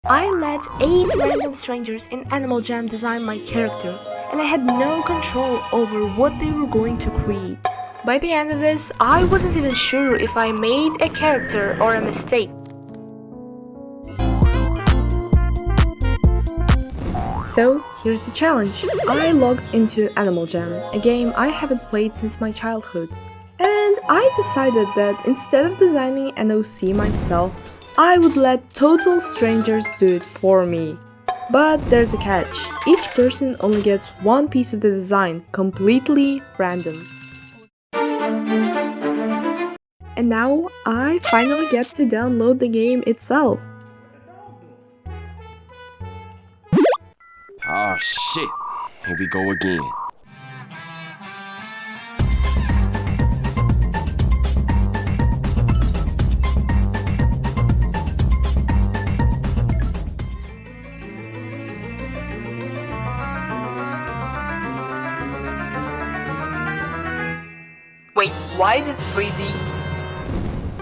I let 8 random strangers in Animal Jam design my character, and I had no control over what they were going to create. By the end of this, I wasn't even sure if I made a character or a mistake. So, here's the challenge. I logged into Animal Jam, a game I haven't played since my childhood. And I decided that instead of designing an OC myself, I would let total strangers do it for me. But there's a catch. Each person only gets one piece of the design, completely random. And now I finally get to download the game itself. Oh shit, here we go again. Wait, why is it 3D?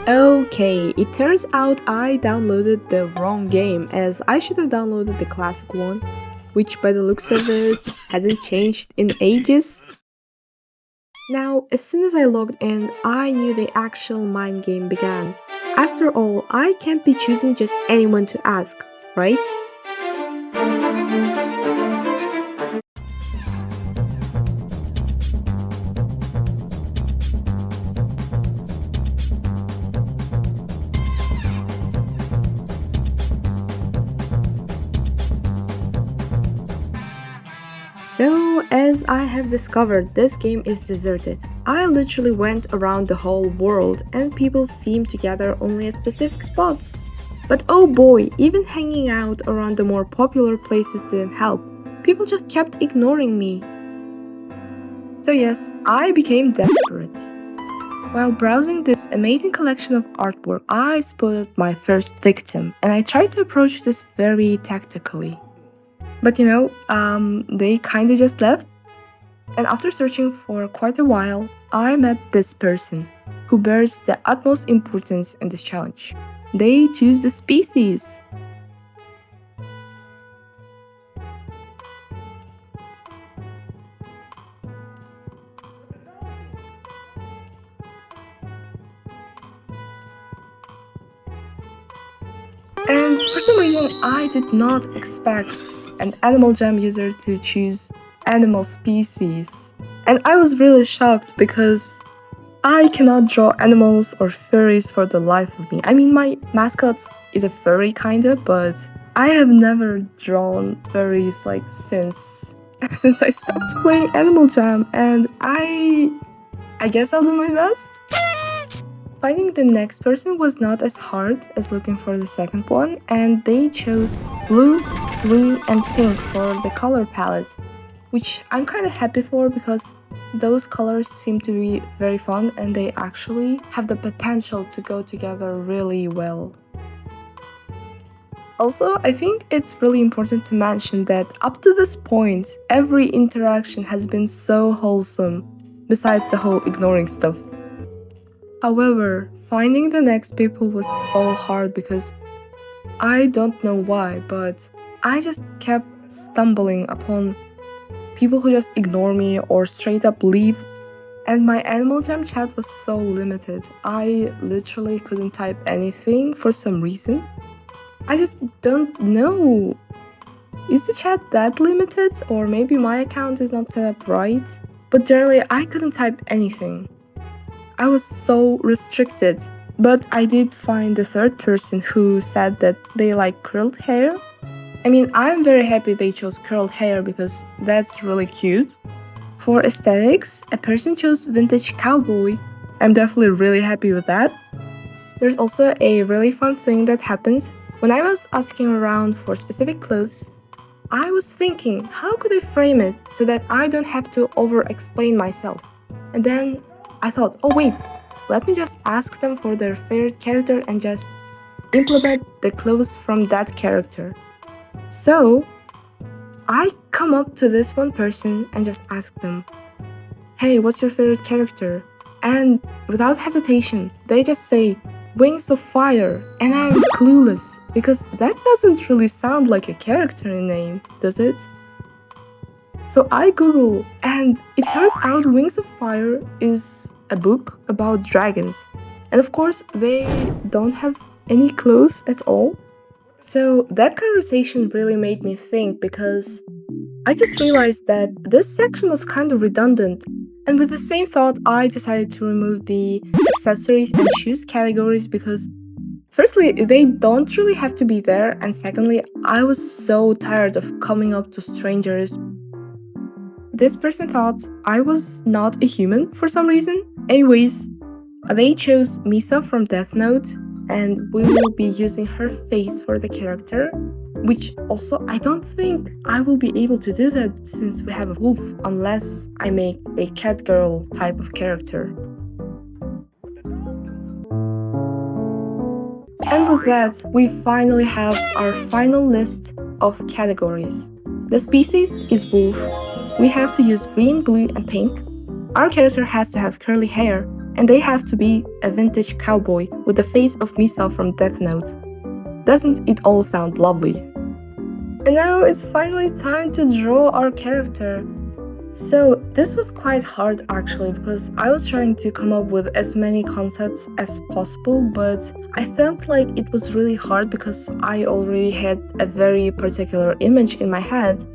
Okay, it turns out I downloaded the wrong game, as I should have downloaded the classic one, which by the looks of it hasn't changed in ages. Now, as soon as I logged in, I knew the actual mind game began. After all, I can't be choosing just anyone to ask, right? So, as I have discovered, this game is deserted. I literally went around the whole world and people seem to gather only at specific spots. But oh boy, even hanging out around the more popular places didn't help. People just kept ignoring me. So yes, I became desperate. While browsing this amazing collection of artwork, I spotted my first victim, and I tried to approach this very tactically. But they kinda just left. And after searching for quite a while, I met this person who bears the utmost importance in this challenge. They choose the species. And for some reason, I did not expect an Animal Jam user to choose animal species. And I was really shocked because I cannot draw animals or furries for the life of me. I mean, my mascot is a furry kinda, but I have never drawn furries like since I stopped playing Animal Jam, and I guess I'll do my best. Finding the next person was not as hard as looking for the second one, and they chose blue, green, and pink for the color palette, which I'm kind of happy for because those colors seem to be very fun and they actually have the potential to go together really well. Also, I think it's really important to mention that up to this point, every interaction has been so wholesome, besides the whole ignoring stuff. However, finding the next people was so hard because I don't know why, but I just kept stumbling upon people who just ignore me or straight up leave. And my Animal Jam chat was so limited. I literally couldn't type anything for some reason. I just don't know. Is the chat that limited? Or maybe my account is not set up right? But generally, I couldn't type anything. I was so restricted, but I did find the third person who said that they like curled hair. I mean, I'm very happy they chose curled hair because that's really cute. For aesthetics, a person chose vintage cowboy. I'm definitely really happy with that. There's also a really fun thing that happened. When I was asking around for specific clothes, I was thinking, how could I frame it so that I don't have to over-explain myself? And then I thought, oh wait, let me just ask them for their favorite character and just implement the clothes from that character. So, I come up to this one person and just ask them, hey, what's your favorite character? And without hesitation, they just say, Wings of Fire, and I'm clueless because that doesn't really sound like a character name, does it? So I Google, and it turns out Wings of Fire is a book about dragons. And of course, they don't have any clothes at all. So that conversation really made me think because I just realized that this section was kind of redundant. And with the same thought, I decided to remove the accessories and shoes categories because, firstly, they don't really have to be there, and secondly, I was so tired of coming up to strangers. This person thought I was not a human for some reason. Anyways, they chose Misa from Death Note, and we will be using her face for the character, which also I don't think I will be able to do that since we have a wolf unless I make a cat girl type of character. And with that, we finally have our final list of categories. The species is wolf. We have to use green, blue, and pink. Our character has to have curly hair, and they have to be a vintage cowboy with the face of Misa from Death Note. Doesn't it all sound lovely? And now it's finally time to draw our character. So this was quite hard actually because I was trying to come up with as many concepts as possible, but I felt like it was really hard because I already had a very particular image in my head.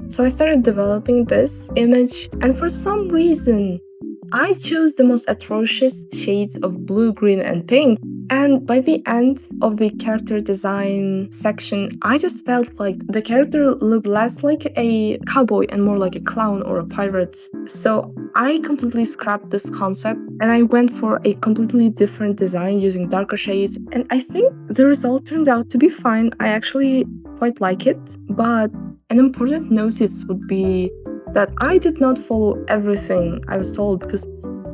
So I started developing this image, and for some reason, I chose the most atrocious shades of blue, green, and pink. And by the end of the character design section, I just felt like the character looked less like a cowboy and more like a clown or a pirate. So I completely scrapped this concept and I went for a completely different design using darker shades. And I think the result turned out to be fine. I actually quite like it, but an important notice would be that I did not follow everything I was told because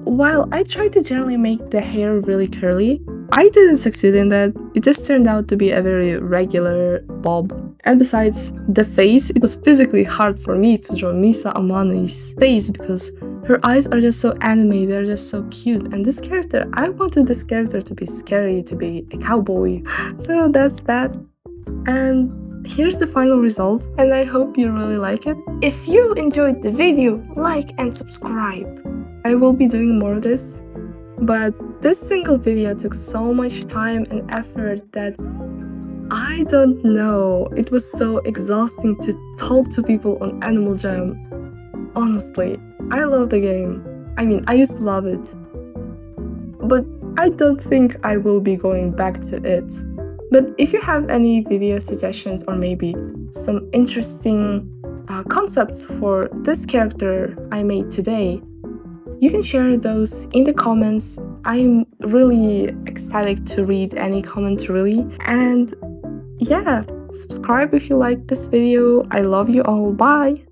while I tried to generally make the hair really curly, I didn't succeed in that. It just turned out to be a very regular bob. And besides the face, it was physically hard for me to draw Misa Amani's face because her eyes are just so anime, they're just so cute. And this character, I wanted this character to be scary, to be a cowboy. So that's that. And here's the final result, and I hope you really like it. If you enjoyed the video, like and subscribe. I will be doing more of this, but this single video took so much time and effort that I don't know. It was so exhausting to talk to people on Animal Jam. Honestly, I love the game. I mean, I used to love it. But I don't think I will be going back to it. But if you have any video suggestions or maybe some interesting concepts for this character I made today, you can share those in the comments. I'm really excited to read any comment really. And yeah, subscribe if you like this video. I love you all. Bye!